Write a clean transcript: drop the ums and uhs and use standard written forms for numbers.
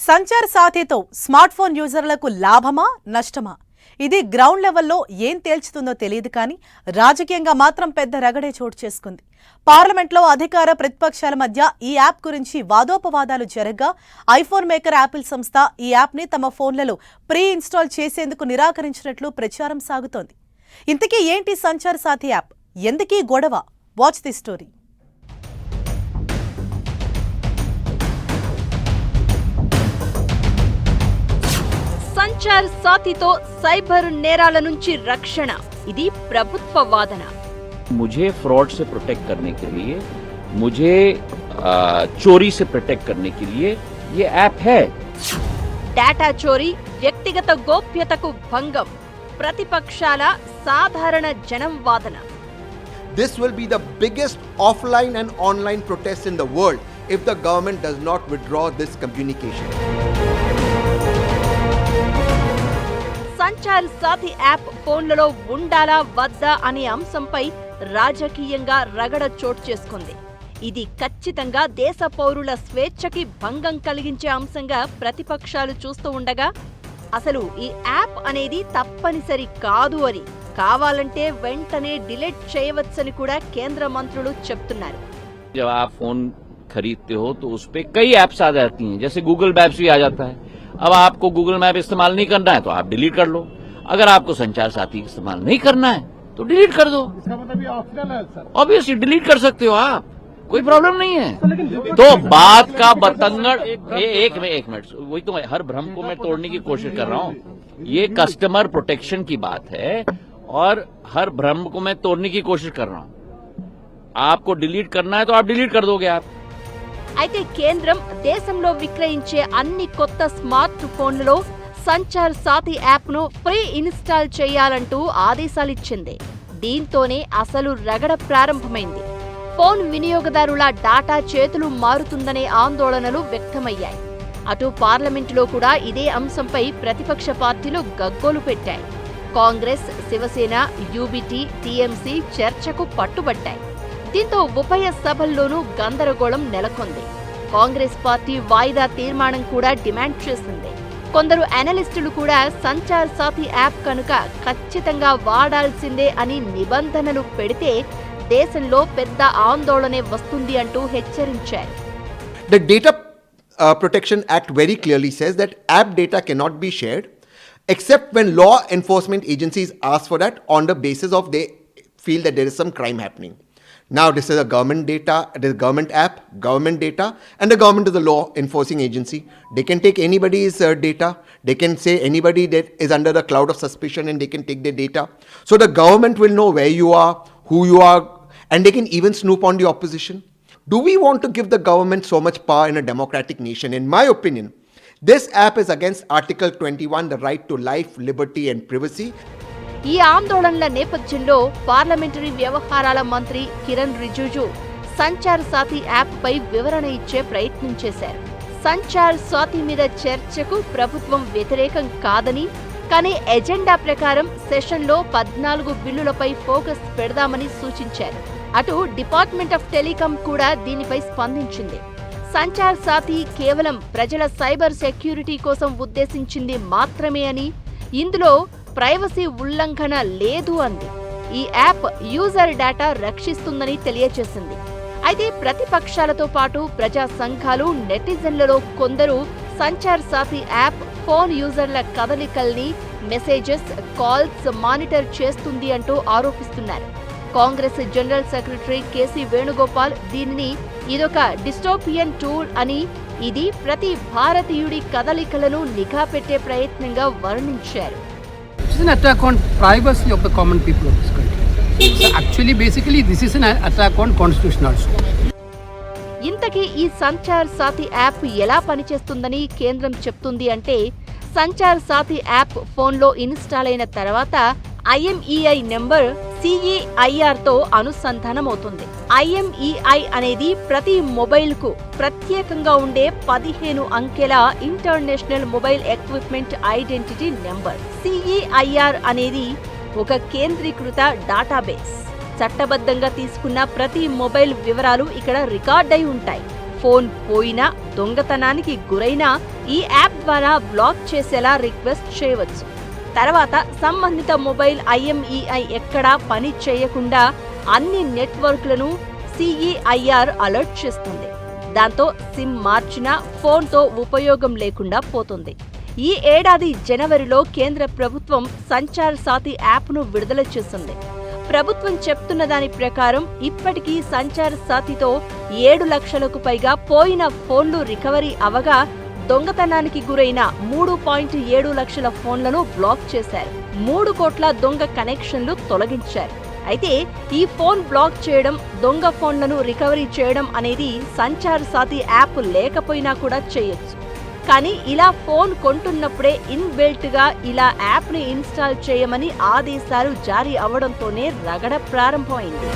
Sanchar సాథీతో smart phone యూజర్లకు లాభమా నష్టమా? ఇది గ్రౌండ్ లెవెల్లో ఏం తేల్చుతుందో తెలియదు కానీ రాజకీయంగా మాత్రం పెద్ద రగడే చోటు చేసుకుంది. పార్లమెంట్లో అధికార ప్రతిపక్షాల మధ్య ఈ యాప్ గురించి వాదోపవాదాలు జరగగా ఐఫోన్ మేకర్ యాపిల్ సంస్థ ఈ యాప్ని తమ ఫోన్లలో ప్రీ ఇన్స్టాల్ చేసేందుకు నిరాకరించినట్లు ప్రచారం సాగుతోంది. ఇంతకీ ఏంటి సంచార్ సాథీ యాప్? ఎందుకీ గొడవ? Watch the story. సంచార్ సాథీతో సైబర్ నేరాల నుంచి రక్షణ, ఇది ప్రభుత్వ వాదన. मुझे फ्रॉड से प्रोटेक्ट करने के लिए, मुझे चोरी से प्रोटेक्ट करने के लिए ये ऐप है. డేటా చోరీ, వ్యక్తిగత గోప్యతకు భంగం, ప్రతిపక్షాల సాధారణ జనం వాదన. This will be the biggest offline and online protest in the world if the government does not withdraw this communication. Sanchar Saathi app ఫోన్లలో ఉండాలా వద్దా అనే అంశంపై రాజకీయంగా రగడ చోటు చేసుకుంది. ఇది ఖచ్చితంగా దేశ పౌరుల స్వేచ్ఛకి భంగం కలిగించే అంశంగా ప్రతిపక్షాలు చూస్తూ ఉండగా, అసలు ఈ యాప్ అనేది తప్పనిసరి కాదు అని, కావాలంటే వెంటనే డిలీట్ చేయవచ్చని కూడా కేంద్ర మంత్రులు చెప్తున్నారు. जब आप फोन खरीदते हो तो उस पे कई ऐप्स आ जाती हैं, जैसे गूगल मैप्स भी आ जाता है. अब आपको गूगल मैप इस्तेमाल नहीं करना है तो आप डिलीट कर लो. अगर आपको संचार साथी इस्तेमाल नहीं करना है तो डिलीट कर दो. इसका मतलब ये ऑप्शनल है सर. ऑब्वियसली डिलीट कर सकते हो आप, कोई प्रॉब्लम नहीं है. तो बात का बतंगड़ एक मिनट, वही तो हर भ्रम को मैं तोड़ने की कोशिश कर रहा हूँ. ये कस्टमर प्रोटेक्शन की बात है और हर भ्रम को मैं तोड़ने की कोशिश कर रहा हूँ. आपको डिलीट करना है तो आप डिलीट कर दोगे आप. అయితే కేంద్రం దేశంలో విక్రయించే అన్ని కొత్త స్మార్ట్ ఫోన్లలో సంచార్ సాథీ యాప్ను ప్రీ ఇన్స్టాల్ చేయాలంటూ ఆదేశాలిచ్చింది. దీంతోనే అసలు రగడ ప్రారంభమైంది. ఫోన్ వినియోగదారుల డాటా చేతులు మారుతుందనే ఆందోళనలు వ్యక్తమయ్యాయి. అటు పార్లమెంటులో కూడా ఇదే అంశంపై ప్రతిపక్ష పార్టీలు గగ్గోలు పెట్టాయి. కాంగ్రెస్, శివసేన, యూబీటీ, టీఎంసీ చర్చకు పట్టుబట్టాయి. దీంతో ఉభయ సభల్లోనూ గందరగోళం నెలకొంది. కాంగ్రెస్ పార్టీ వాయిదా తీర్మానం కూడా డిమాండ్ చేసింది. కొందరు అనలిస్టులు కూడా సంచార్ సాథీ యాప్ కనుక ఖచ్చితంగా వాడాల్సిందే అని నిబంధనలు పెడితే దేశంలో పెద్ద ఆందోళనే వస్తుంది అంటూ హెచ్చరించారు. The Data Protection Act very clearly says that app data cannot be shared except when law enforcement agencies ask for that on the basis of they feel that there is some crime happening. Now this is a government data, it is government app, government data, and the government is the law enforcing agency. They can take anybody's data. They can say anybody that is under the cloud of suspicion and they can take their data. So the government will know where you are, who you are, and they can even snoop on the opposition. Do we want to give the government so much power in a democratic nation? In my opinion, this app is against Article 21, the right to life, liberty and privacy. ఈ ఆందోళనల నేపథ్యంలో parliamentary వ్యవహారాల మంత్రి Kiran Rijiju Sanchar Saathi app పై వివరణ ఇచ్చే ప్రయత్నం చేశారు. సంచార్ సాథీ మీద చర్చకు ప్రభుత్వం వ్యతిరేకం కాదని, కానీ ఎజెండా ప్రకారం సెషన్లో 14 బిల్లులపై ఫోకస్ పెడదామని సూచించారు. అటు డిపార్ట్మెంట్ ఆఫ్ టెలికాం కూడా దీనిపై స్పందించింది. సంచార్ సాథీ కేవలం ప్రజల సైబర్ సెక్యూరిటీ కోసం ఉద్దేశించింది మాత్రమే అని, ఇందులో ప్రైవసీ ఉల్లంఘన లేదు అంది. ఈ యాప్ యూజర్ డేటా రక్షిస్తుందని తెలియజేసింది. అయితే ప్రతిపక్షాలతో పాటు ప్రజా సంఘాలు, నెటిజన్లలో కొందరు సంచార్ సాథీ యాప్ ఫోన్ యూజర్ల కదలికల్ని, మెసేజెస్, కాల్స్ మానిటర్ చేస్తుంది అంటూ ఆరోపిస్తున్నారు. కాంగ్రెస్ జనరల్ సెక్రటరీ కేసీ వేణుగోపాల్ దీనిని ఇదొక డిస్టోపియన్ టూల్ అని, ఇది ప్రతి భారతీయుడి కదలికలను నిఘా పెట్టే ప్రయత్నంగా వర్ణించారు. It's an attack on privacy of the common people of this country. So actually, basically, this is an attack on constitution also. ఇంతకీ ఈ సంచార్ సాథీ యాప్ ఎలా పనిచేస్తుందని కేంద్రం చెప్తుంది అంటే, సంచార్ సాథీ యాప్ ఫోన్లో ఇన్స్టాల్ అయిన తర్వాత IMEI నెంబర్ CEIR తో అనుసంధానమవుతుంది. IMEI అనేది ప్రతి మొబైల్కు ప్రత్యేకంగా ఉండే 15 అంకెల international mobile equipment identity number. CEIR అనేది ఒక కేంద్రీకృత డేటాబేస్. చట్టబద్ధంగా తీసుకున్న ప్రతి మొబైల్ వివరాలు ఇక్కడ రికార్డ్ అయి ఉంటాయి. ఫోన్ పోయినా, దొంగతనానికి గురైనా ఈ యాప్ ద్వారా బ్లాక్ చేసేలా రిక్వెస్ట్ చేయవచ్చు. తర్వాత సంబంధిత మొబైల్ IMEI ఎక్కడా పని చేయకుండా అన్ని నెట్వర్క్లను CEIR అలర్ట్ చేస్తుంది. దాంతో సిమ్ మార్చినా ఫోన్తో ఉపయోగం లేకుండా పోతుంది. ఈ ఏడాది జనవరిలో కేంద్ర ప్రభుత్వం సంచార్ సాథీ యాప్ను విడుదల చేసింది. ప్రభుత్వం చెప్తున్న దాని ప్రకారం ఇప్పటికీ సంచార్ సాథీతో 7 లక్షలకు పైగా పోయిన ఫోన్లు రికవరీ అవగా దొంగతనానికి గురైన 3.7 లక్షల ఫోన్లను బ్లాక్ చేశారు. 3 కోట్ల దొంగ కనెక్షన్లు తొలగించారు. అయితే ఈ ఫోన్ బ్లాక్ చేయడం, దొంగ ఫోన్లను రికవరీ చేయడం అనేది సంచార్ సాథీ యాప్ లేకపోయినా కూడా చేయొచ్చు. కానీ ఇలా ఫోన్ కొంటున్నప్పుడే ఇన్బిల్ట్ గా ఇలా యాప్ ని ఇన్స్టాల్ చేయమని ఆదేశాలు జారీ అవడంతోనే రగడ ప్రారంభమైంది.